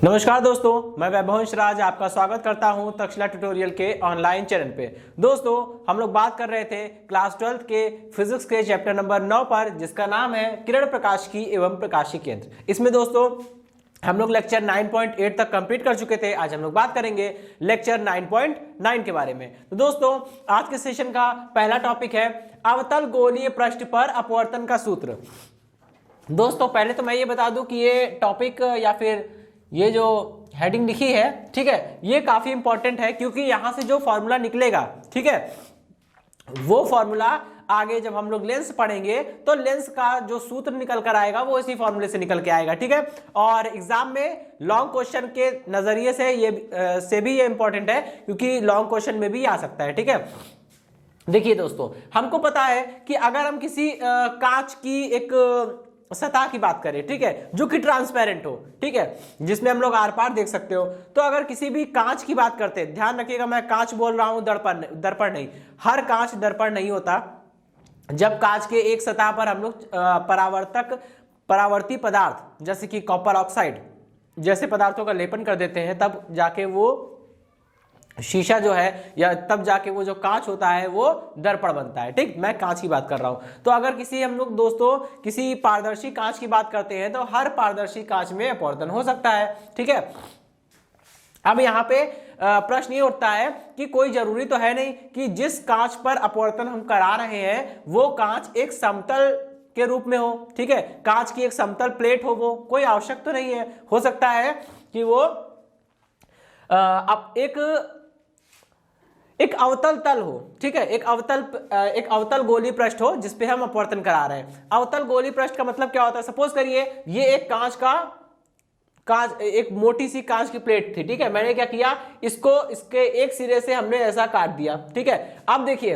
नमस्कार दोस्तों, मैं वैभवंश राज आपका स्वागत करता हूं तक्षशिला ट्यूटोरियल के ऑनलाइन चैनल पे। दोस्तों, हम लोग बात कर रहे थे क्लास 12 के फिजिक्स के चैप्टर नंबर 9 पर, जिसका नाम है किरण प्रकाशिकी एवं प्रकाशीय केंद्र। इसमें दोस्तों हम लोग लेक्चर 9.8 तक कंप्लीट कर चुके थे। आज हम लोग बात करेंगे लेक्चर 9.9 के बारे में। तो दोस्तों, आज के सेशन का पहला टॉपिक है अवतल गोलीय पृष्ठ पर अपवर्तन का सूत्र। दोस्तों, पहले तो मैं ये बता दूं कि ये टॉपिक या फिर ये जो हेडिंग लिखी है, ठीक है, ये काफी इंपॉर्टेंट है, क्योंकि यहां से जो फॉर्मूला निकलेगा, ठीक है, वो फॉर्मूला आगे जब हम लोग लेंस पढ़ेंगे तो लेंस का जो सूत्र निकल कर आएगा वो इसी फॉर्मूले से निकल के आएगा, ठीक है। और एग्जाम में लॉन्ग क्वेश्चन के नजरिए से भी ये इंपॉर्टेंट है, क्योंकि लॉन्ग क्वेश्चन में भी आ सकता है, ठीक है। देखिए दोस्तों, हमको पता है कि अगर हम किसी कांच की एक सतह की बात करें, ठीक है, जो कि ट्रांसपेरेंट हो, ठीक है, जिसमें हम लोग आर पार देख सकते हो, तो अगर किसी भी कांच की बात करते हैं, ध्यान रखिएगा मैं कांच बोल रहा हूं, दर्पण नहीं। हर कांच दर्पण नहीं होता। जब कांच के एक सतह पर हम लोग परावर्ती पदार्थ जैसे कि कॉपर ऑक्साइड जैसे पदार्थों का लेपन कर देते हैं, तब जाके वो शीशा जो है या तब जाके वो जो कांच होता है वो दर्पण बनता है, ठीक। मैं कांच की बात कर रहा हूं। तो अगर किसी हम लोग दोस्तों किसी पारदर्शी कांच की बात करते हैं तो हर पारदर्शी कांच में अपवर्तन हो सकता है, ठीक है। अब यहाँ पे प्रश्न ये उठता है कि कोई जरूरी तो है नहीं कि जिस कांच पर अपवर्तन हम करा रहे हैं वो कांच एक समतल के रूप में हो, ठीक है, कांच की एक समतल प्लेट हो, वो कोई आवश्यक तो नहीं है। हो सकता है कि वो अब एक अवतल तल हो, ठीक है, एक अवतल गोलीय पृष्ठ हो जिसपे हम अपवर्तन करा रहे हैं। अवतल गोलीय पृष्ठ का मतलब क्या होता है? सपोज करिए ये एक कांच एक मोटी सी कांच की प्लेट थी, ठीक है। मैंने क्या किया, इसके एक सिरे से हमने ऐसा काट दिया, ठीक है। अब देखिए,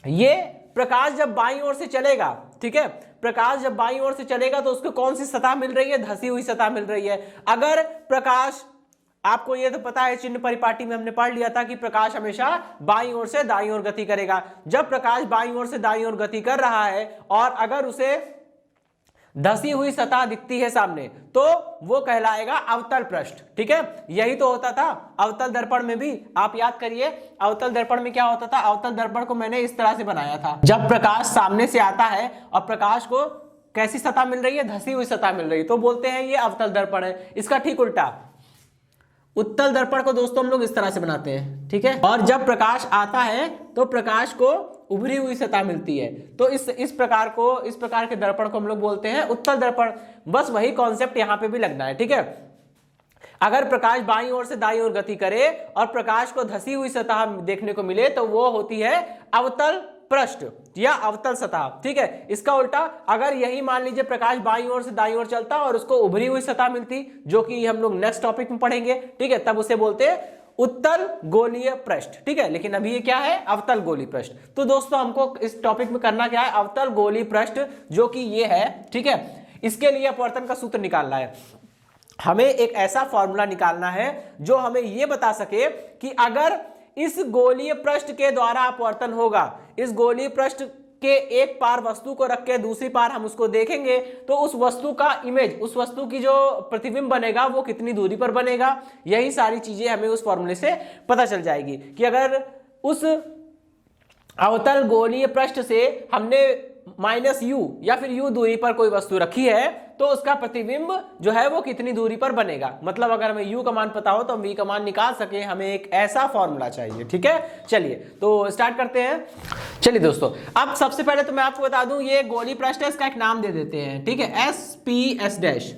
ये प्रकाश जब बाईं ओर से चलेगा, ठीक है, प्रकाश जब बाईं ओर से चलेगा तो उसको कौन सी सतह मिल रही है? धसी हुई सतह मिल रही है। अगर प्रकाश, आपको ये तो पता है, चिन्ह परिपाटी में हमने पढ़ लिया था कि प्रकाश हमेशा बाईं ओर से दाईं ओर गति करेगा। जब प्रकाश बाईं ओर से दाईं ओर गति कर रहा है और अगर उसे धसी हुई सतह दिखती है सामने, तो वो कहलाएगा अवतल पृष्ठ, ठीक है। यही तो होता था अवतल दर्पण में भी। आप याद करिए, अवतल दर्पण में क्या होता था? अवतल दर्पण को मैंने इस तरह से बनाया था। जब प्रकाश सामने से आता है और प्रकाश को कैसी सतह मिल रही है? धसी हुई सतह मिल रही है, तो बोलते हैं ये अवतल दर्पण है। इसका ठीक उल्टा उत्तल दर्पण को दोस्तों हम लोग इस तरह से बनाते हैं, ठीक है। और जब प्रकाश आता है तो प्रकाश को उभरी हुई सतह मिलती है, तो इस प्रकार के दर्पण को हम लोग बोलते हैं उत्तल दर्पण। बस वही कॉन्सेप्ट यहां पे भी लगना है, ठीक है। अगर प्रकाश बाईं ओर से दाईं ओर गति करे और प्रकाश को धसी हुई सतह देखने को मिले तो वो होती है अवतल पृष्ठ या अवतल सतह, ठीक है। इसका उल्टा, अगर यही मान लीजिए प्रकाश बाईं ओर से दाईं ओर चलता और उसको उभरी हुई सतह मिलती, जो कि हम लोग नेक्स्ट टॉपिक में पढ़ेंगे, ठीक है, तब उसे बोलते हैं उत्तल गोलीय पृष्ठ, ठीक है। लेकिन अभी ये क्या है? अवतल गोलीय पृष्ठ। तो दोस्तों हमको इस टॉपिक में करना क्या है? अवतल गोलीय पृष्ठ, जो कि ये है, ठीक है, इसके लिए अपवर्तन का सूत्र निकालना है। हमें एक ऐसा फॉर्मूला निकालना है जो हमें यह बता सके कि अगर इस गोलीय पृष्ठ के द्वारा अपवर्तन होगा, इस गोलीय पृष्ठ के एक पार वस्तु को रख के दूसरी पार हम उसको देखेंगे, तो उस वस्तु का इमेज, उस वस्तु की जो प्रतिबिंब बनेगा वो कितनी दूरी पर बनेगा। यही सारी चीजें हमें उस फॉर्मूले से पता चल जाएगी कि अगर उस अवतल गोलीय पृष्ठ से हमने -u या फिर u दूरी पर कोई वस्तु रखी है तो उसका प्रतिबिंब जो है वो कितनी दूरी पर बनेगा। मतलब अगर हमें u का मान पता हो तो हम v का मान निकाल सके, हमें एक ऐसा फॉर्मूला चाहिए, ठीक है। चलिए तो स्टार्ट करते हैं। चलिए दोस्तों, अब सबसे पहले तो मैं आपको बता दूं, ये गोलीय पृष्ठ है, इसका एक नाम दे देते हैं, ठीक है, SPS डैश,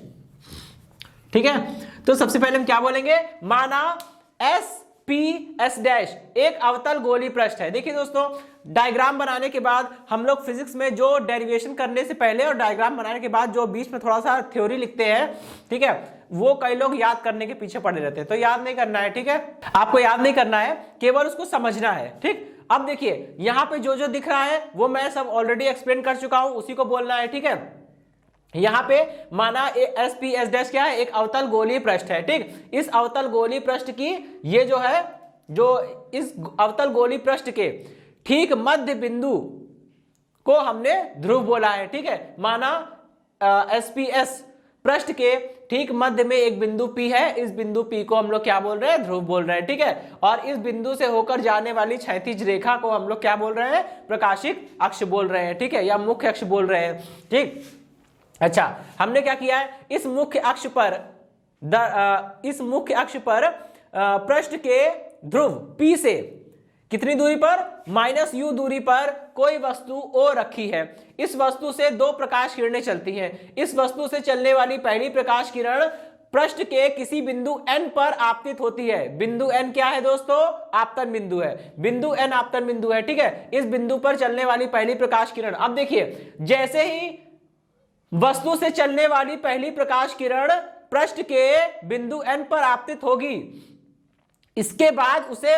ठीक है। तो सबसे पहले हम क्या बोलेंगे? माना SPS डैश एक अवतल गोलीय पृष्ठ है। देखिए दोस्तों, डायग्राम बनाने के बाद हम लोग फिजिक्स में जो डेरिवेशन करने से पहले और डायग्राम बनाने के बाद जो बीच में थोड़ा सा थ्योरी लिखते हैं, ठीक है, वो कई लोग याद करने के पीछे पड़े रहते हैं। तो याद नहीं करना है, ठीक है, आपको याद नहीं करना है, केवल उसको समझना है, ठीक। अब देखिए, यहां पे जो जो दिख रहा है वो मैं सब ऑलरेडी एक्सप्लेन कर चुका हूं, उसी को बोलना है, ठीक है। यहां पे माना SPS डैश क्या है? एक अवतल गोलीय पृष्ठ है, ठीक। इस अवतल गोलीय पृष्ठ की ये जो है, जो इस अवतल गोलीय पृष्ठ के ठीक मध्य बिंदु को हमने ध्रुव बोला है, ठीक है। माना SPS पृष्ठ के ठीक मध्य में एक बिंदु P है, इस बिंदु P को हम लोग क्या बोल रहे हैं, ध्रुव बोल रहे हैं, ठीक है। और इस बिंदु से होकर जाने वाली क्षैतिज रेखा को हम लोग क्या बोल रहे हैं, प्रकाशिक अक्ष बोल रहे हैं, ठीक है, या मुख्य अक्ष बोल रहे हैं, ठीक। अच्छा, हमने क्या किया है, इस मुख्य अक्ष पर पृष्ठ के ध्रुव P से कितनी दूरी पर, -u दूरी पर कोई वस्तु O रखी है। इस वस्तु से दो प्रकाश किरणें चलती हैं। इस वस्तु से चलने वाली पहली प्रकाश किरण पृष्ठ के किसी बिंदु N पर आपतित होती है। बिंदु N क्या है दोस्तों, आपतन बिंदु है, बिंदु N आपतन बिंदु है, ठीक है। इस बिंदु पर चलने वाली पहली प्रकाश किरण, अब देखिए, जैसे ही वस्तु से चलने वाली पहली प्रकाश किरण पृष्ठ के बिंदु N पर आपतित होगी, इसके बाद उसे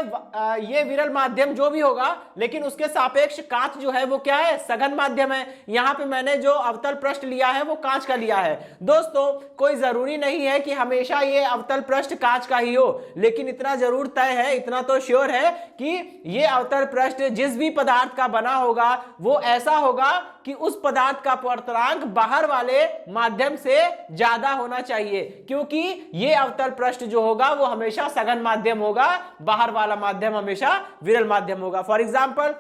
ये विरल माध्यम जो भी होगा, लेकिन उसके सापेक्ष कांच जो है वो क्या है, सघन माध्यम है। यहां पे मैंने जो अवतल पृष्ठ लिया है वो कांच का लिया है। दोस्तों, कोई जरूरी नहीं है कि हमेशा ये अवतल पृष्ठ कांच का ही हो, लेकिन इतना जरूर तय है, इतना तो श्योर है कि ये अवतल पृष्ठ जिस भी पदार्थ का बना होगा वो ऐसा होगा कि उस पदार्थ का अपवर्तनांक बाहर वाले माध्यम से ज्यादा होना चाहिए, क्योंकि ये अवतल पृष्ठ जो होगा वो हमेशा सघन माध्यम होगा, बाहर वाला माध्यम हमेशा विरल माध्यम होगा। फॉर एग्जाम्पल,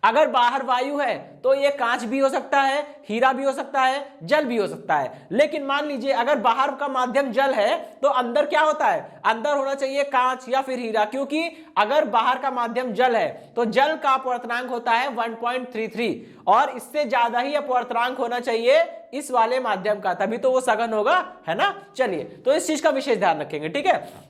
अगर बाहर वायु है तो ये कांच भी हो सकता है, हीरा भी हो सकता है, जल भी हो सकता है। लेकिन मान लीजिए अगर बाहर का माध्यम जल है तो अंदर क्या होता है, अंदर होना चाहिए कांच या फिर हीरा, क्योंकि अगर बाहर का माध्यम जल है तो जल का अपवर्तनांक होता है 1.33 और इससे ज्यादा ही अपवर्तनांक होना चाहिए इस वाले माध्यम का, तभी तो वो सघन होगा, है ना। चलिए, तो इस चीज का विशेष ध्यान रखेंगे, ठीक है।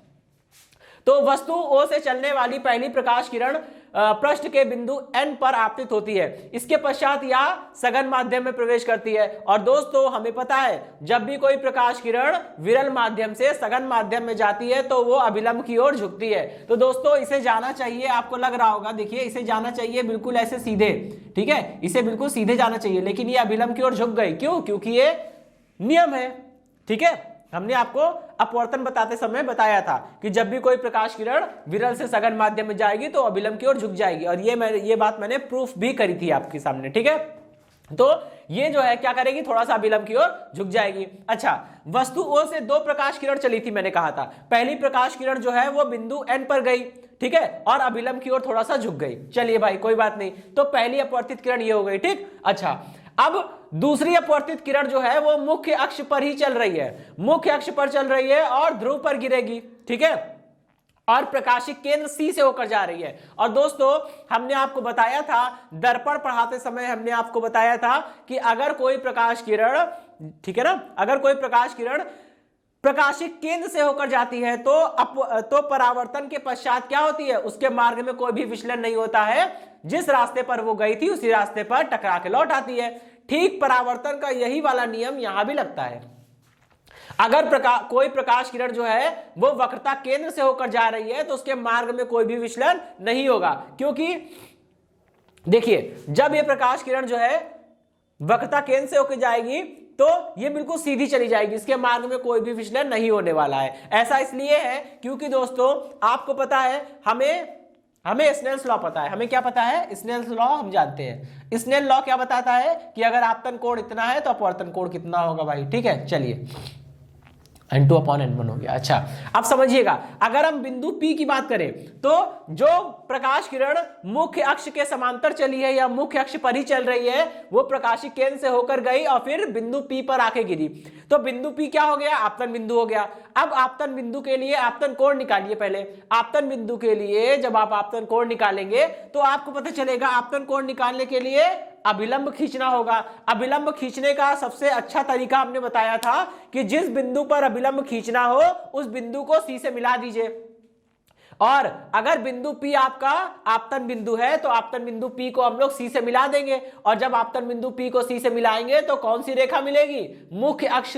तो वस्तु O से चलने वाली पहली प्रकाश किरण पृष्ठ के बिंदु N पर आपतित होती है। इसके पश्चात यह सघन माध्यम में प्रवेश करती है। और दोस्तों, हमें पता है जब भी कोई प्रकाश किरण विरल माध्यम से सघन माध्यम में जाती है तो वो अभिलंब की ओर झुकती है। तो दोस्तों, इसे जाना चाहिए, आपको लग रहा होगा, देखिए इसे जाना चाहिए बिल्कुल ऐसे सीधे, ठीक है, इसे बिल्कुल सीधे जाना चाहिए, लेकिन ये अभिलंब की ओर झुक गई। क्यों? क्योंकि ये नियम है, ठीक है। हमने आपको अपवर्तन बताते समय बताया था कि जब भी कोई प्रकाश किरण विरल से सघन माध्यम में जाएगी तो अभिलंब की ओर झुक जाएगी, और ये बात मैंने प्रूफ भी करी थी आपके सामने, ठीक है। तो ये जो है क्या करेगी, थोड़ा सा अभिलंब की ओर झुक जाएगी। अच्छा, वस्तु O से दो प्रकाश किरण चली थी, मैंने कहा था। पहली प्रकाश किरण जो है वो बिंदु N पर गई, ठीक है, और अभिलंब की ओर थोड़ा सा झुक गई। चलिए भाई, कोई बात नहीं, तो पहली अपवर्तित किरण ये हो गई, ठीक। अच्छा, अब दूसरी अपवर्तित किरण जो है वो मुख्य अक्ष पर ही चल रही है, मुख्य अक्ष पर चल रही है और ध्रुव पर गिरेगी, ठीक है, और प्रकाशिक केंद्र C से होकर जा रही है। और दोस्तों, हमने आपको बताया था, दर्पण पढ़ाते समय हमने आपको बताया था कि अगर कोई प्रकाश किरण, ठीक है ना, अगर कोई प्रकाश किरण प्रकाशिक केंद्र से होकर जाती है तो परावर्तन के पश्चात क्या होती है, उसके मार्ग में कोई भी विचलन नहीं होता है, जिस रास्ते पर वो गई थी उसी रास्ते पर टकरा के लौट आती है। ठीक परावर्तन का यही वाला नियम यहां भी लगता है। अगर कोई प्रकाश किरण जो है वो वक्रता केंद्र से होकर जा रही है तो उसके मार्ग में कोई भी विचलन नहीं होगा, क्योंकि देखिए जब ये प्रकाश किरण जो है वक्रता केंद्र से होकर जाएगी तो ये बिल्कुल सीधी चली जाएगी, इसके मार्ग में कोई भी विचलन नहीं होने वाला है। ऐसा इसलिए है क्योंकि दोस्तों आपको पता है, हमें स्नेल्स लॉ पता है। हमें क्या पता है? स्नेल्स लॉ हम जानते हैं। स्नेल लॉ क्या बताता है कि अगर आपतन कोण इतना है तो अपवर्तन कोण कितना होगा भाई, ठीक है। चलिए, N2/N1 हो गया। अच्छा, अब समझिएगा, अगर हम बिंदु P की बात करें तो जो प्रकाश किरण मुख्य अक्ष के समांतर चली है या मुख्य अक्ष पर ही चल रही है, वो प्रकाशिक केंद्र से होकर गई और फिर बिंदु P पर आके गिरी, तो बिंदु P क्या हो गया? आपतन बिंदु हो गया। अब आपतन बिंदु के लिए आपतन कोण निकालिए। पहले आपतन बिंदु के लिए जब आप आपतन कोण निकालेंगे तो आपको पता चलेगा आपतन कोण निकालने के लिए अभिलंब खींचना होगा। अभिलंब खींचने का सबसे अच्छा तरीका हमने बताया था कि जिस बिंदु पर अभिलंब खींचना हो उस बिंदु को C से मिला दीजिए, और अगर बिंदु P आपका आपतन बिंदु है तो आपतन बिंदु P को हम लोग C से मिला देंगे, और जब आपतन बिंदु P को C से मिलाएंगे तो कौन सी रेखा मिलेगी? मुख्य अक्ष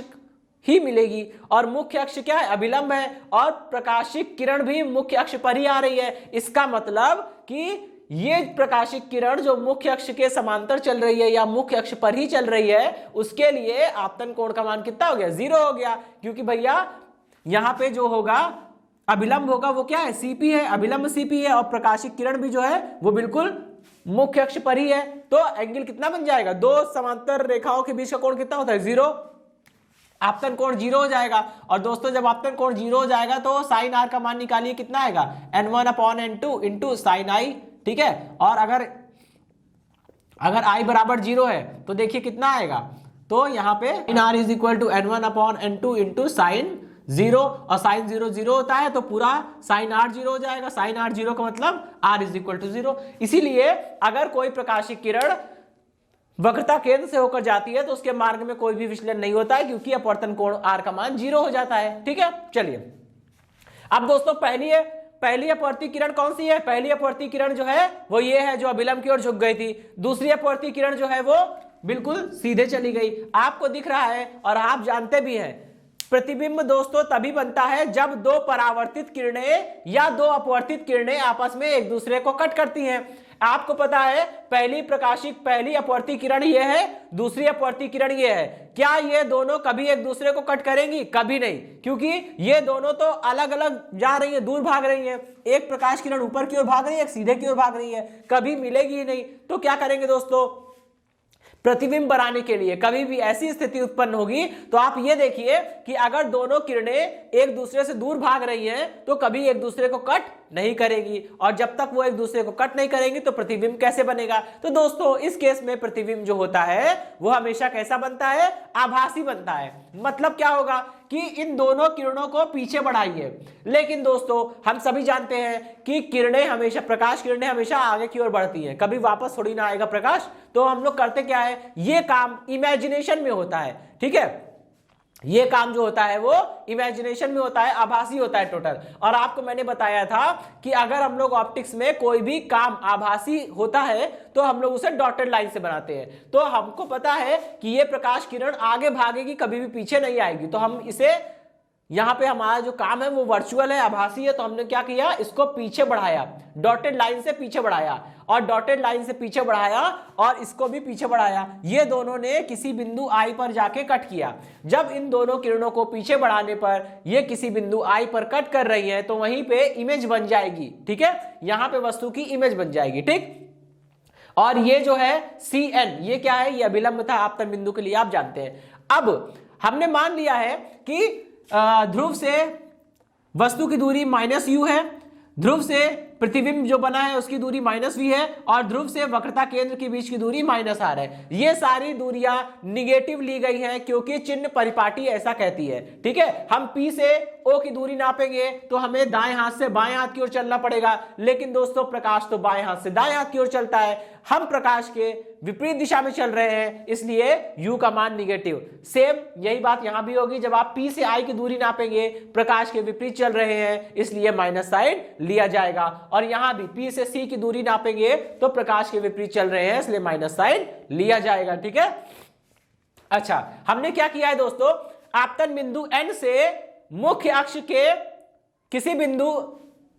ही मिलेगी, और मुख्य अक्ष क्या है? अभिलंब है, और प्रकाशिक किरण भी मुख्य अक्ष पर ही आ रही है। इसका मतलब कि ये प्रकाशिक किरण जो मुख्य अक्ष के समांतर चल रही है या मुख्य अक्ष पर ही चल रही है, उसके लिए आपतन कोण का मान कितना हो गया? 0 हो गया, क्योंकि भैया यहां पे जो होगा अभिलंब होगा वो क्या है? CP है, अभिलंब CP है, और प्रकाशिक किरण भी जो है वो बिल्कुल मुख्य अक्ष पर ही है। तो एंगल कितना बन जाएगा? दो समांतर रेखाओं के बीच का कोण कितना होता है? 0। आपतन कोण 0 हो जाएगा। और दोस्तों जब आपतन कोण 0 हो जाएगा तो साइन आर का मान निकालिए, कितना आएगा n1/n2 इंटू साइन आई, ठीक है। और अगर i बराबर 0 है तो देखिए कितना आएगा, तो यहाँ पे sine R is equal to n1/n2 into sine 0, और साइन 0 0 होता है तो पूरा साइन आर 0 हो जाएगा। साइन आर 0 का मतलब r इज इक्वल टू 0। इसीलिए अगर कोई प्रकाशीय किरण वक्रता केंद्र से होकर जाती है तो उसके मार्ग में कोई भी विचलन नहीं होता है, क्योंकि अपवर्तन कोण r का मान 0 हो जाता है, ठीक है। चलिए अब दोस्तों पहली अपवर्ती किरण कौन सी है? पहली अपवर्ती किरण जो है वो ये है जो अभिलंब की ओर झुक गई थी। दूसरी अपवर्ती किरण जो है वो बिल्कुल सीधे चली गई। आपको दिख रहा है और आप जानते भी हैं, प्रतिबिंब दोस्तों तभी बनता है जब दो परावर्तित किरणें या दो अपवर्तित किरणें आपस में एक दूसरे को कट करती हैं। आपको पता है पहली अपवर्ती किरण ये है, दूसरी अपवर्ती किरण ये है। क्या ये दोनों कभी एक दूसरे को कट करेंगी? कभी नहीं, क्योंकि ये दोनों तो अलग अलग जा रही है, दूर भाग रही है। एक प्रकाश किरण ऊपर की ओर भाग रही है, एक सीधे की ओर भाग रही है, कभी मिलेगी ही नहीं। तो क्या करेंगे दोस्तों, प्रतिबिंब बनाने के लिए कभी भी ऐसी स्थिति उत्पन्न होगी तो आप ये देखिए कि अगर दोनों किरणें एक दूसरे से दूर भाग रही हैं तो कभी एक दूसरे को कट नहीं करेगी, और जब तक वो एक दूसरे को कट नहीं करेंगी तो प्रतिबिंब कैसे बनेगा? तो दोस्तों इस केस में प्रतिबिंब जो होता है वो हमेशा कैसा बनता है? आभासी बनता है। मतलब क्या होगा कि इन दोनों किरणों को पीछे बढ़ाइए। लेकिन दोस्तों हम सभी जानते हैं कि प्रकाश किरणें हमेशा आगे की ओर बढ़ती हैं, कभी वापस थोड़ी ना आएगा प्रकाश। तो हम लोग करते क्या है, ये काम इमेजिनेशन में होता है, ठीक है। ये काम जो होता है वो इमेजिनेशन में होता है, आभासी होता है टोटल। और आपको मैंने बताया था कि अगर हम लोग ऑप्टिक्स में कोई भी काम आभासी होता है तो हम लोग उसे डॉटेड लाइन से बनाते हैं। तो हमको पता है कि ये प्रकाश किरण आगे भागेगी, कभी भी पीछे नहीं आएगी, तो हम इसे यहां पे हमारा जो काम है वो वर्चुअल है, आभासी है। तो हमने क्या किया, इसको पीछे बढ़ाया, डॉटेड लाइन से पीछे बढ़ाया, और डॉटेड लाइन से पीछे बढ़ाया और इसको भी पीछे बढ़ाया। ये दोनों ने किसी बिंदु आई पर जाके कट किया। जब इन दोनों किरणों को पीछे बढ़ाने पर ये किसी बिंदु आई पर कट कर रही है तो वहीं पे इमेज बन जाएगी, ठीक है। यहां पे वस्तु की इमेज बन जाएगी, ठीक। और ये जो है CN, ये क्या है? ये अभिलंब था आपतन बिंदु के लिए, आप जानते हैं। अब हमने मान लिया है कि ध्रुव से वस्तु की दूरी -u है, ध्रुव से प्रतिबिंब जो बना है उसकी दूरी -v है, और ध्रुव से वक्रता केंद्र के बीच की दूरी -r है। ये सारी दूरियां निगेटिव ली गई हैं क्योंकि चिन्ह परिपाटी ऐसा कहती है, ठीक है। हम P से O की दूरी नापेंगे तो हमें दाएं हाथ से बाएं हाथ की ओर चलना पड़ेगा, लेकिन दोस्तों प्रकाश तो बाएं हाथ से दाएं हाथ की ओर चलता है। हम प्रकाश के विपरीत दिशा में चल रहे हैं, इसलिए u का मान निगेटिव। सेम यही बात यहां भी होगी, जब आप P से I की दूरी नापेंगे, प्रकाश के विपरीत चल रहे हैं इसलिए माइनस साइन लिया जाएगा। और यहां भी P से C की दूरी नापेंगे तो प्रकाश के विपरीत चल रहे हैं इसलिए माइनस साइन लिया जाएगा, ठीक है। अच्छा, हमने क्या किया है दोस्तों, आपतन बिंदु N से मुख्य अक्ष के किसी बिंदु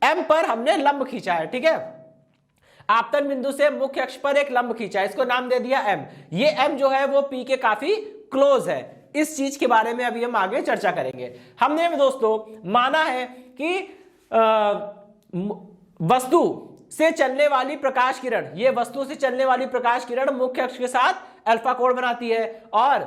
M पर हमने लंब खींचा है, ठीक है। आपतन बिंदु से मुख्य अक्ष पर एक लंब खींचा है, इसको नाम दे दिया M। ये M जो है वो P के काफी क्लोज है। इस चीज के बारे में अभी हम आगे चर्चा करेंगे। हमने दोस्तों माना है कि वस्तु से चलने वाली प्रकाश किरण, ये वस्तु से चलने वाली प्रकाश किरण मुख्य अक्ष के साथ अल्फा कोण बनाती है, और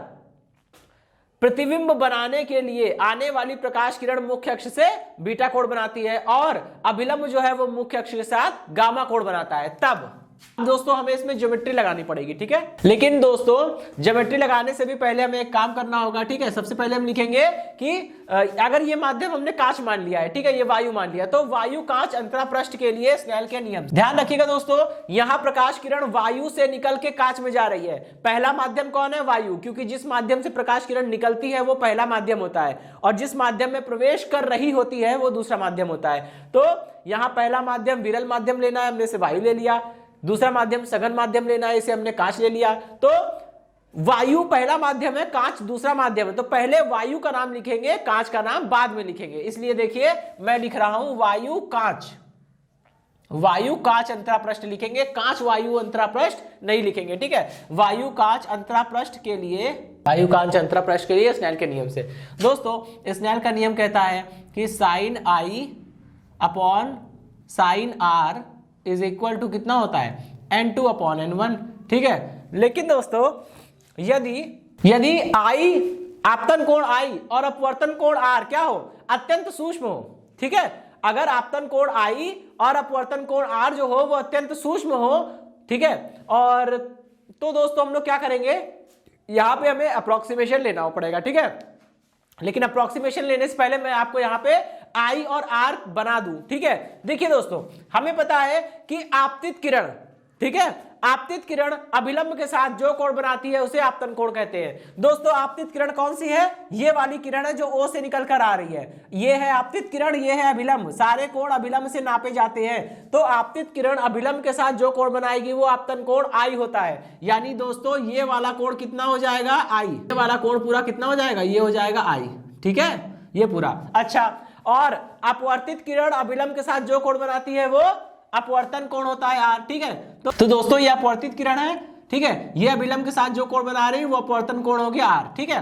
प्रतिबिंब बनाने के लिए आने वाली प्रकाश किरण मुख्य अक्ष से बीटा कोण बनाती है, और अभिलंब जो है वो मुख्य अक्ष के साथ गामा कोण बनाता है। तब दोस्तों हमें इसमें ज्योमेट्री लगानी पड़ेगी, ठीक है। लेकिन दोस्तों ज्योमेट्री लगाने से भी पहले हमें एक काम करना होगा, ठीक है। सबसे पहले हम लिखेंगे कि अगर ये माध्यम हमने कांच मान लिया है, ठीक है, ये वायु मान लिया, तो वायु कांच अंतरा पृष्ठ के लिए स्नेल के नियम। ध्यान रखिएगा दोस्तों, यहां प्रकाश किरण वायु से निकल के कांच में जा रही है। पहला माध्यम कौन है? वायु, क्योंकि जिस माध्यम से प्रकाश किरण निकलती है वो पहला माध्यम होता है, और जिस माध्यम में प्रवेश कर रही होती है वो दूसरा माध्यम होता है। तो यहां पहला माध्यम विरल माध्यम लेना है, हमने से वायु ले लिया। दूसरा माध्यम सघन माध्यम लेना है, इसे हमने कांच ले लिया। तो वायु पहला माध्यम है, कांच दूसरा माध्यम है। तो पहले वायु का नाम लिखेंगे, कांच का नाम बाद में लिखेंगे। इसलिए देखिए मैं लिख रहा हूं वायु कांच, वायु कांच अंतरा पृष्ठ लिखेंगे, कांच वायु अंतरा पृष्ठ नहीं लिखेंगे, ठीक है। वायु कांच अंतरा पृष्ठ के लिए, वायु कांच अंतरा पृष्ठ के लिए स्नेल के नियम से। दोस्तों स्नेल का नियम कहता है कि sine I upon sine R is equal to कितना होता है? n2 अपॉन n1, ठीक है। लेकिन दोस्तों यदि I आपतन कोण I और अपवर्तन कोण R क्या हो, अत्यंत सूक्ष्म हो, ठीक है। अगर आपतन कोण I और अपवर्तन कोण R जो हो वो अत्यंत सूक्ष्म हो, ठीक है, और तो दोस्तों हम लोग क्या करेंगे, यहां पे हमें अप्रोक्सीमेशन लेना पड़ेगा, ठीक है। लेकिन अप्रोक्सीमेशन लेने से पहले मैं आपको यहां पे I और R बना दूं, ठीक है। देखिए दोस्तों, हमें पता है कि आपतित किरण, ठीक है, आपतित किरण अभिलंब के साथ जो कोण बनाती है उसे आपतन कोण कहते हैं। दोस्तों आपतित किरण कौन सी है, ये वाली किरण है जो O से निकल कर आ रही है, ये है आपतित किरण, ये है अभिलंब, सारे कोण अभिलंब से नापे जाते हैं। तो आपतित किरण अभिलंब के साथ जो कोण बनाएगी वो आपतन कोण I होता है। यानी दोस्तों ये वाला कोण कितना हो जाएगा, I, ये वाला कोण पूरा कितना हो जाएगा, ये हो जाएगा I, ठीक है, ये पूरा। अच्छा, और अपवर्तित किरण अभिलंब के साथ जो कोण बनाती है वो अपवर्तन कोण होता है R, ठीक है। तो दोस्तों ये अपवर्तित किरण है, ठीक है, ये अभिलंब के साथ जो कोण बना रही है वो अपवर्तन कोण हो गया R, ठीक है।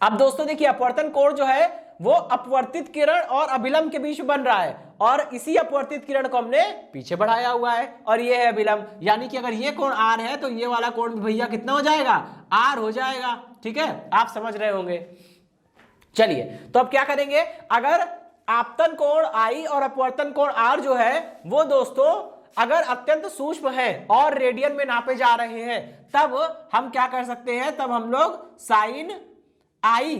अब दोस्तों देखिए अपवर्तन कोण जो है वो अपवर्तित किरण और अभिलंब के बीच में बन रहा है, और इसी अपवर्तित किरण को हमने पीछे बढ़ाया हुआ है, और ये है अभिलंब। यानी कि अगर ये कोण R है तो ये वाला कोण भैया कितना हो जाएगा, R हो जाएगा, ठीक है, आप समझ रहे होंगे। चलिए तो अब क्या करेंगे, अगर आपतन कोण I और अपवर्तन कोण R जो है वो दोस्तों अगर अत्यंत सूक्ष्म है और रेडियन में नापे जा रहे हैं, तब हम क्या कर सकते हैं, तब हम लोग साइन I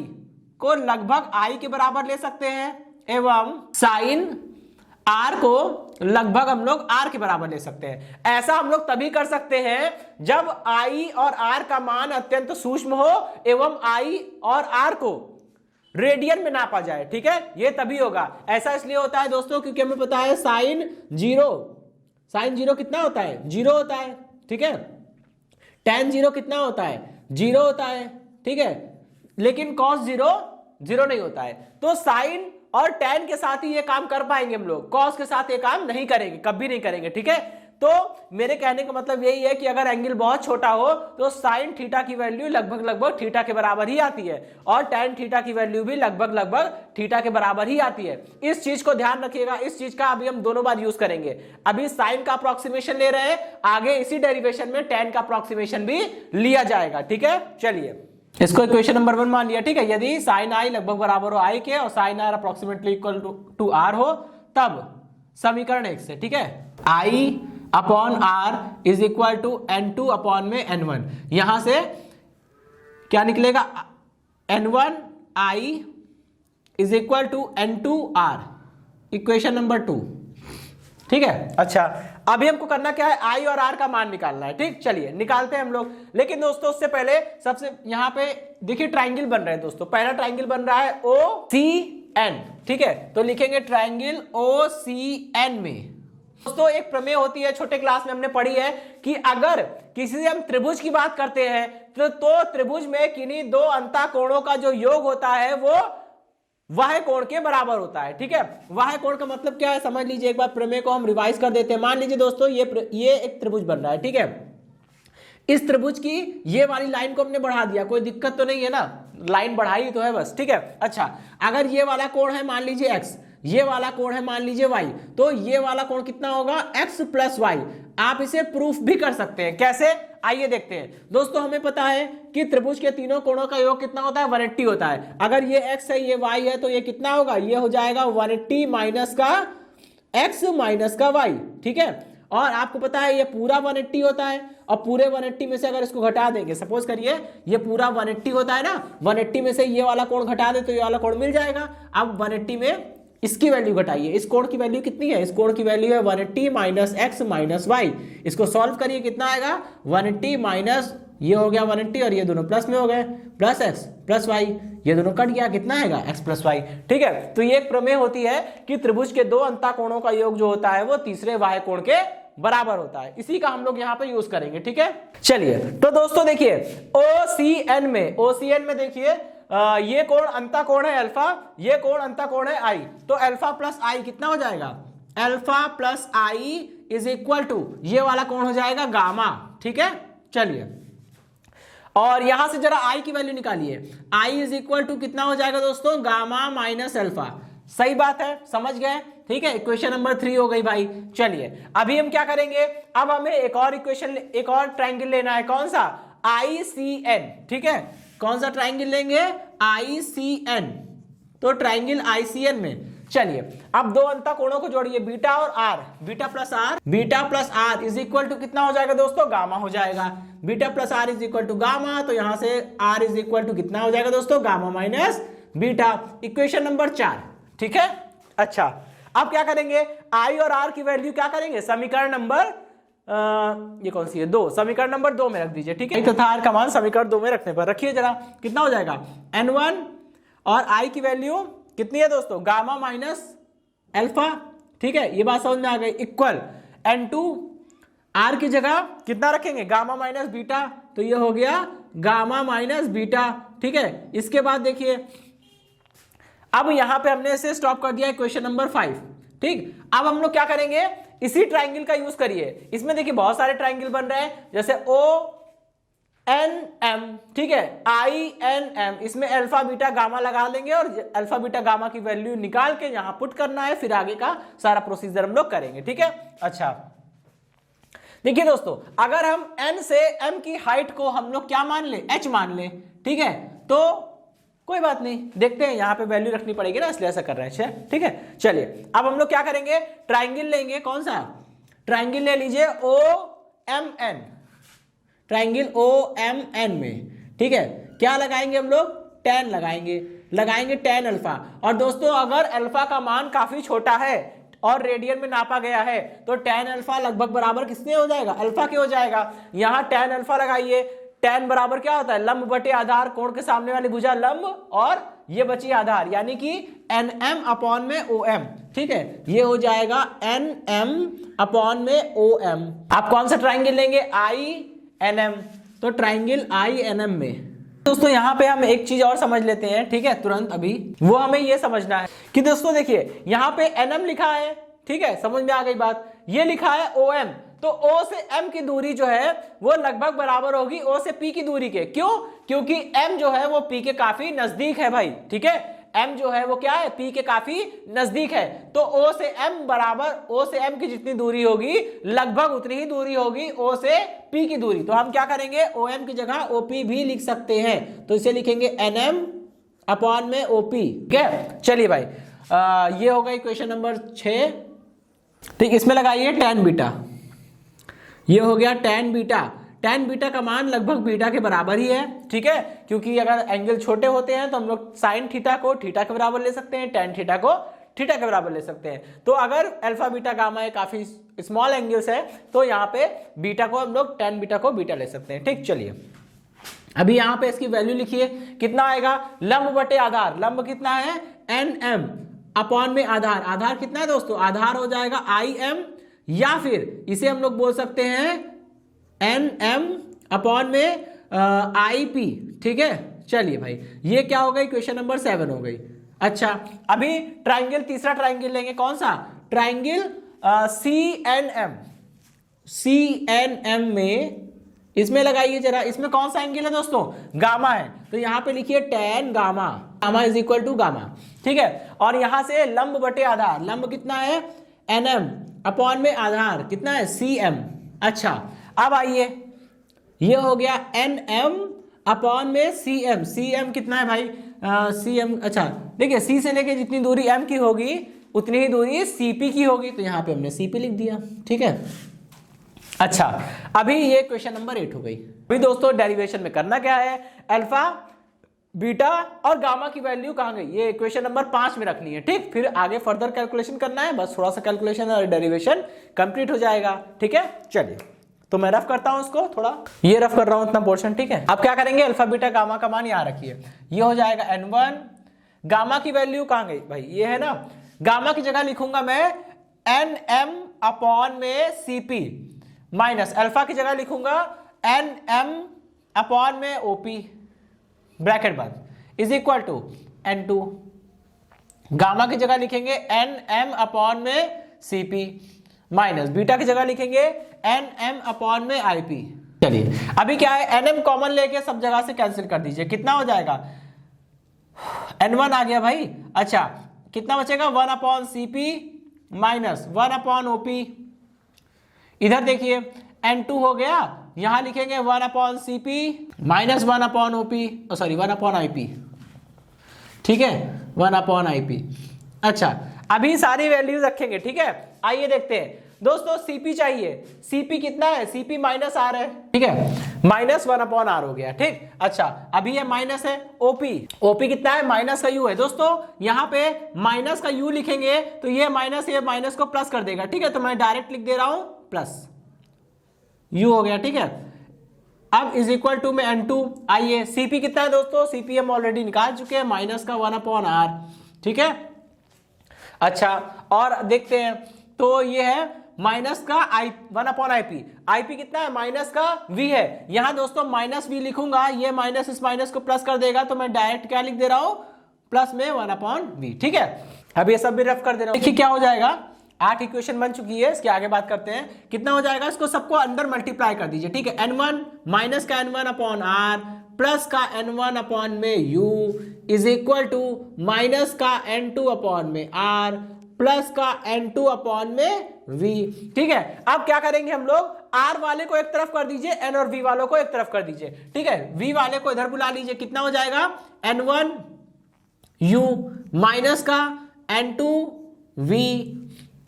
को लगभग I के बराबर ले सकते हैं एवं साइन R को लगभग हम लोग R के बराबर ले सकते हैं। ऐसा हम लोग तभी कर सकते हैं जब I और R का मान अत्यंत सूक्ष्म हो एवं I और R को रेडियन में नापा जाए, ठीक है, ये तभी होगा। ऐसा इसलिए होता है दोस्तों क्योंकि हमें पता है साइन जीरो कितना होता है, 0 होता है, ठीक है। tan 0 कितना होता है, 0 होता है, ठीक है, लेकिन cos 0 नहीं होता है। तो साइन और tan के साथ ही ये काम कर पाएंगे हम लोग, cos के साथ ये काम नहीं करेंगे, कभी नहीं करेंगे, ठीक है। तो मेरे कहने का मतलब यही है कि अगर एंगल बहुत छोटा हो तो साइन थीटा की वैल्यू लगभग थीटा के बराबर ही आती है, और tan थीटा की वैल्यू भी लगभग थीटा के बराबर ही आती है। इस चीज को ध्यान रखिएगा, इस चीज का अभी हम दोनों बार यूज करेंगे। अभी साइन का अप्रोक्सीमेशन ले रहे हैं, आगे इसी डेरिवेशन में tan का अप्रोक्सीमेशन भी लिया जाएगा, ठीक है। चलिए इसको इक्वेशन नंबर 1 मान लिया, ठीक है। यदि साइन I लगभग बराबर हो I के और sine R approximately equal to R हो, तब समीकरण 1 से, ठीक है, I upon R is equal to N2 upon में N1, यहां से क्या निकलेगा, N1 I is equal to N2 R, equation number 2, ठीक है। अच्छा अभी हमको करना क्या है, I और R का मान निकालना है, ठीक। चलिए निकालते हैं हम लोग, लेकिन दोस्तों उससे पहले सबसे यहां पे देखिए ट्राइंगल बन रहे हैं दोस्तों। पहला ट्राइंगल बन रहा है OCN, ठीक है, तो लिखेंगे ट्राइंगल OCN में। दोस्तों एक प्रमेय होती है, छोटे क्लास में हमने पढ़ी है कि अगर किसी से हम त्रिभुज की बात करते हैं तो त्रिभुज में किन्हीं दो अंतः कोणों का जो योग होता है वो वाह्य कोण के बराबर होता है, ठीक है। वाह्य कोण का मतलब क्या है समझ लीजिए, एक बार प्रमेय को हम रिवाइज कर देते हैं। मान लीजिए दोस्तों ये एक त्रिभुज बन रहा है, ठीक है। इस त्रिभुज की ये वाली लाइन को हमने बढ़ा दिया, कोई दिक्कत तो नहीं है ना, लाइन बढ़ाई तो है बस, ठीक है। अच्छा अगर ये वाला कोण है मान लीजिए x, ये वाला कोण है मान लीजिए y, तो ये वाला कोण कितना होगा, x प्लस वाई। आप इसे प्रूफ भी कर सकते हैं, कैसे, आइए देखते हैं। दोस्तों हमें पता है कि त्रिभुज के तीनों कोणों का योग कितना होता है, 180 होता है। अगर ये x है ये y है तो ये कितना होगा, ये हो जाएगा 180 माइनस का x माइनस का y, ठीक है। और आपको पता है ये पूरा 180 होता है, और पूरे 180 में से अगर इसको घटा देंगे, सपोज करिए ये पूरा 180 होता है ना, 180 में से ये वाला कोण घटा दे तो ये वाला कोण मिल जाएगा। अब 180 में इसकी वैल्यू घटाइए, इस कोण की वैल्यू कितनी है, इस कोण की वैल्यू है 180 माइनस एक्स माइनस वाई। इसको सॉल्व करिए कितना आएगा, 180 माइनस ये हो गया 180 और ये दोनों प्लस में हो गए, प्लस एक्स प्लस वाई, ये दोनों कट गया, कितना आएगा एक्स प्लस वाई, ठीक है। तो ये एक प्रमेय होती है कि त्रिभुज के दो अंतः कोणों का योग जो होता है वो तीसरे वाह्य कोण के बराबर होता है। इसी का हम लोग यहाँ पे यूज करेंगे, ठीक है। चलिए तो दोस्तों देखिए OCN में देखिए ये कोण अंतः कोण है अल्फा, ये कोण अंतः कोण है आई, तो अल्फा प्लस आई कितना हो जाएगा, alpha plus I is equal to ये वाला कोण हो जाएगा गामा, ठीक है। चलिए और यहां से जरा आई की वैल्यू निकालिए, आई इज इक्वल टू कितना हो जाएगा दोस्तों, गामा माइनस अल्फा। सही बात है, समझ गए, ठीक है। इक्वेशन नंबर 3 हो गई भाई। चलिए अभी हम क्या करेंगे, अब हमें एक और इक्वेशन, एक और ट्रायंगल लेना है, कौन सा, ICN, ठीक है। कौन सा ट्राइंगल लेंगे? ICN। तो ट्राइंगल ICN में चलिए अब दो अंतःकोणों को जोड़िए, बीटा और R, beta plus R is equal to कितना हो जाएगा दोस्तों? गामा हो जाएगा। Beta plus R is equal to gamma, तो यहां से आर इज इक्वल टू कितना हो जाएगा दोस्तों? Gamma minus beta. Equation number 4, ठीक है। अच्छा अब क्या करेंगे? आई और आर की वैल्यू क्या करेंगे? समीकरण नंबर ये कौन सी है? 2, समीकरण नंबर 2 में रख दीजिए, ठीक है। तथा आर का मान समीकरण 2 में रखने पर रखिए जरा, कितना हो जाएगा? N1 और आई की वैल्यू कितनी है दोस्तों? गामा माइनस अल्फा, ठीक है, ये बात समझ में आ गई। इक्वल N2 आर की जगह कितना रखेंगे? गामा माइनस बीटा, तो ये हो गया गामा माइनस बीटा, ठीक है। इसके बाद देखिए अब यहां पे हमने इसे स्टॉप कर दिया इक्वेशन नंबर 5, ठीक। अब हम लोग क्या करेंगे? इसी ट्राइंगल का यूज करिए। इसमें देखिए बहुत सारे ट्राइंगल बन रहे हैं, जैसे ONM, ठीक है, INM, इसमें अल्फा बीटा गामा लगा लेंगे और अल्फा बीटा गामा की वैल्यू निकाल के यहां पुट करना है, फिर आगे का सारा प्रोसीजर हम लोग करेंगे, ठीक है। अच्छा देखिए दोस्तों, अगर हम N से M की हाइट को हम लोग क्या मान ले? H मान ले, ठीक है, तो कोई बात नहीं, देखते हैं, यहां पे वैल्यू रखनी पड़ेगी ना, इसलिए ऐसा कर रहे हैं, ठीक है। चलिए अब हम लोग क्या करेंगे? ट्राइंगल लेंगे, कौन सा ट्राइंगल? ले लीजिए OMN, ट्राइंगल OMN में, ठीक है, क्या लगाएंगे हम लोग? tan लगाएंगे tan अल्फा। और दोस्तों अगर अल्फा का मान काफी छोटा है और रेडियन में नापा गया है तो tan अल्फा लगभग बराबर किसने हो जाएगा? अल्फा के हो जाएगा। यहां tan अल्फा लगाइए, tan बराबर क्या होता है? लंब बटे आधार, कोण के सामने वाली भुजा लंब और ये बची आधार, यानी कि NM अपॉन में OM, ठीक है, ये हो जाएगा NM अपॉन में OM। आप कौन सा ट्राइंगल लेंगे? INM, तो ट्राइंगल INM में दोस्तों यहां पे हम एक चीज और समझ लेते हैं, ठीक है, तुरंत अभी वो हमें ये समझना है कि दोस्तों देखिए यहां पे NM लिखा है, ठीक है, समझ में आ गई बात। ये लिखा है OM, तो O से M की दूरी जो है वो लगभग बराबर होगी O से P की दूरी के। क्यों? क्योंकि M जो है वो P के काफी नजदीक है भाई, ठीक है, M जो है वो क्या है? P के काफी नजदीक है, तो O से M बराबर, O से M की जितनी दूरी होगी लगभग उतनी ही दूरी होगी O से P की दूरी। तो हम क्या करेंगे? OM की जगह OP भी लिख सकते हैं, तो इसे लिखेंगे NM अपॉन में OP, ठीक है। चलिए भाई ये होगा इक्वेशन नंबर 6, ठीक। इसमें लगाइए tan बीटा, ये हो गया tan बीटा। tan बीटा का मान लगभग बीटा के बराबर ही है, ठीक है, क्योंकि अगर एंगल छोटे होते हैं तो हम लोग sin थीटा को थीटा के बराबर ले सकते हैं, tan थीटा को थीटा के बराबर ले सकते हैं। तो अगर अल्फा बीटा गामा ये काफी स्मॉल एंगल्स है तो यहाँ पे बीटा को हम लोग tan बीटा को बीटा ले सकते हैं, ठीक। चलिए अभी यहाँ पे इसकी वैल्यू लिखिए, कितना आएगा? लंब बटे आधार, लंब कितना है? NM अपॉन में आधार, आधार कितना है दोस्तों? आधार हो जाएगा IM, या फिर इसे हम लोग बोल सकते हैं NM अपॉन में IP, ठीक है। चलिए भाई ये क्या हो गई? इक्वेशन नंबर 7 हो गई। अच्छा अभी ट्राइंगल, तीसरा ट्राइंगल लेंगे, कौन सा? ट्राइंगल CNM में इसमें लगाइए जरा, इसमें कौन सा एंगल है दोस्तों? गामा है, तो यहां पे लिखिए tan gamma, gamma is equal to gamma, ठीक है। और यहां से लंब बटे आधार, लंब कितना है? NM अपॉन में आधार कितना है? CM। अच्छा अब आइए, ये हो गया NM अपॉन में CM, CM कितना है भाई? CM, अच्छा देखिए C से लेके जितनी दूरी M की होगी उतनी ही दूरी CP की होगी, तो यहाँ पे हमने CP लिख दिया, ठीक है। अच्छा अभी ये क्वेश्चन नंबर 8 हो गई। अभी दोस्तों डेरिवेशन में करना क्या है? अल्फा बीटा और गामा की वैल्यू कहाँ गई? ये क्वेश्चन नंबर 5 में रखनी है, ठीक। फिर आगे फर्दर कैलकुलेशन करना है, बस थोड़ा सा कैलकुलेशन और डेरिवेशन कंप्लीट हो जाएगा, ठीक है। चलिए तो मैं रफ करता हूं इसको, थोड़ा ये रफ कर रहा हूं इतना पोर्शन, ठीक है। अब क्या करेंगे? अल्फा बीटा गामा का मान यहाँ रखिए, ये हो जाएगा N1। गामा की वैल्यू कहाँ गई भाई? ये है ना, गामा की जगह लिखूंगा मैं NM अपॉन में CP माइनस अल्फा की जगह लिखूंगा NM अपॉन में OP ब्रैकेट बंद is equal to N2। Gamma की जगह लिखेंगे NM अपॉन में CP माइनस बीटा की जगह लिखेंगे NM अपॉन में IP। चलिए अभी क्या है? NM कॉमन लेके सब जगह से कैंसिल कर दीजिए, कितना हो जाएगा? N1 आ गया भाई। अच्छा कितना बचेगा? 1 upon CP minus 1 upon OP। इधर देखिए N2 हो गया यहां लिखेंगे 1/Cp minus 1/OP, sorry 1/IP, ठीक है 1/IP। अच्छा अभी सारी वैल्यूज रखेंगे, ठीक है। आइए देखते हैं दोस्तों, Cp चाहिए, Cp कितना है, Cp माइनस आर है, ठीक है, माइनस 1/R हो गया, ठीक। अच्छा अभी ये माइनस है, OP कितना है, माइनस का U है। दोस्तों यहाँ पे माइनस का U लिखेंगे तो ये माइनस को प्लस कर देगा, ठीक है, तो मैं डायरेक्ट लिख दे रहा हूं प्लस U हो गया, ठीक है। अब इज इक्वल टू में N2, आइए Cp कितना है दोस्तों, Cp हम ऑलरेडी निकाल चुके हैं, माइनस का 1/R, ठीक है। अच्छा और देखते हैं, तो ये है माइनस का 1/IP, IP कितना है, माइनस का V है। यहां दोस्तों माइनस V लिखूंगा, ये माइनस इस माइनस को प्लस कर देगा, तो मैं डायरेक्ट क्या लिख दे रहा हूं, प्लस में 1/V, ठीक है। अब ये सब भी रफ कर दे रहा हूं, देखिए क्या हो जाएगा, 8 इक्वेशन बन चुकी है। इसके आगे बात करते हैं, कितना हो जाएगा, इसको सबको अंदर मल्टीप्लाई कर दीजिए, ठीक है। N1 माइनस का N1/R प्लस का N1/U is equal to minus का N2/R प्लस का N2/V, ठीक है। अब क्या करेंगे हम लोग, R वाले को एक तरफ कर दीजिए, N और V वालों को एक तरफ कर दीजिए, ठीक है। V वाले को इधर बुला लीजिए, कितना हो जाएगा N1U माइनस का N2V,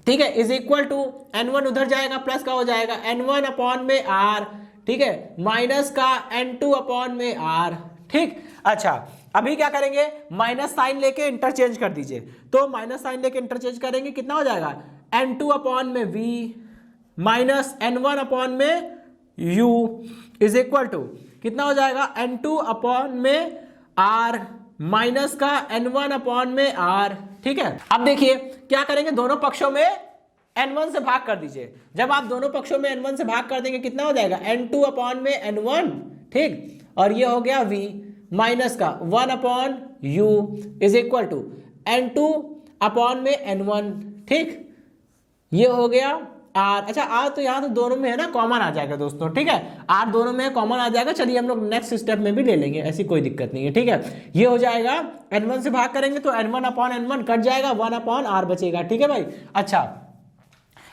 ठीक है, इज इक्वल टू N1 उधर जाएगा, प्लस का हो जाएगा N1/R, ठीक है, माइनस का N2/R, ठीक। अच्छा अभी क्या करेंगे, माइनस साइन लेके इंटरचेंज कर दीजिए, तो माइनस साइन लेके इंटरचेंज करेंगे, कितना हो जाएगा N2/V minus N1/U is equal to कितना हो जाएगा N2/R माइनस का N1/R, ठीक है। अब देखिए क्या करेंगे, दोनों पक्षों में N1 से भाग कर दीजिए। जब आप दोनों पक्षों में N1 से भाग कर देंगे, कितना हो जाएगा N2/N1, ठीक, और ये हो गया V माइनस का 1/U is equal to N2/N1, ठीक, ये हो गया R। अच्छा R तो यहाँ तो दोनों में है ना, कॉमन आ जाएगा दोस्तों, ठीक है, R दोनों में कॉमन आ जाएगा। चलिए हम लोग नेक्स्ट स्टेप में भी ले लेंगे, ऐसी कोई दिक्कत नहीं है, ठीक है। ये हो जाएगा, N1 से भाग करेंगे तो N1/N1 कट जाएगा, 1/R बचेगा, ठीक है भाई। अच्छा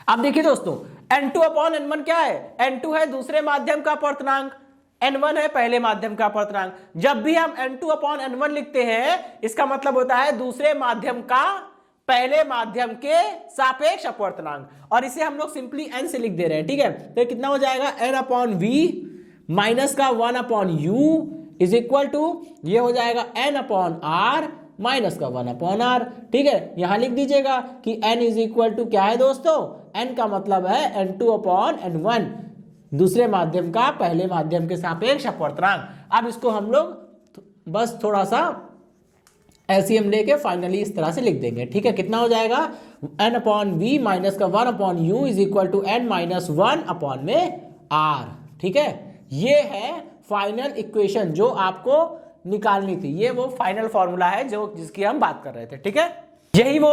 अब देखिए दोस्तों, N2/N1 क्या है, N2 है दूसरे माध्यम का अपवर्तनांक, N1 है पहले माध्यम का अपवर्तनांक। जब भी हम N2/N1 लिखते हैं, इसका मतलब होता है दूसरे माध्यम का पहले माध्यम के सापेक्ष अपवर्तनांक, और इसे हम लोग सिंपली n से लिख दे रहे हैं, ठीक है। तो कितना हो जाएगा N/V माइनस का 1/U इज इक्वल टू ये हो जाएगा N/R माइनस का 1/R, ठीक है। यहां लिख दीजिएगा कि n इज इक्वल टू क्या है दोस्तों, n का मतलब है N2/N1 दूसरे माध्यम का पहले माध्यम के सापेक्ष अपवर्तनांक। अब इसको हम लोग बस थोड़ा सा LCM लेके फाइनली इस तरह से लिख देंगे, ठीक है। कितना हो जाएगा N/V माइनस का 1/U is equal to N minus 1/R, ठीक है। ये है फाइनल इक्वेशन जो आपको निकालनी थी, ये वो फाइनल फॉर्मूला है जो जिसकी हम बात कर रहे थे, ठीक है। यही वो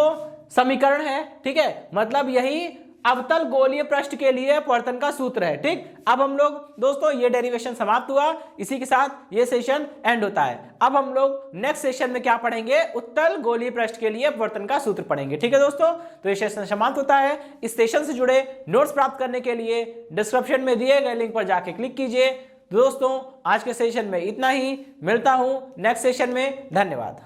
समीकरण है, ठीक है, मतलब यही अवतल गोलीय पृष्ठ के लिए अपवर्तन का सूत्र है, ठीक। अब हम लोग दोस्तों ये डेरिवेशन समाप्त हुआ, इसी के साथ ये सेशन एंड होता है। अब हम लोग नेक्स्ट सेशन में क्या पढ़ेंगे, उत्तल गोलीय पृष्ठ के लिए अपवर्तन का सूत्र पढ़ेंगे, ठीक है दोस्तों। तो ये सेशन समाप्त होता है। इस सेशन से जुड़े नोट्स प्राप्त करने के लिए डिस्क्रिप्शन में दिए गए लिंक पर जाके क्लिक कीजिए। दोस्तों आज के सेशन में इतना ही, मिलता हूं नेक्स्ट सेशन में, धन्यवाद।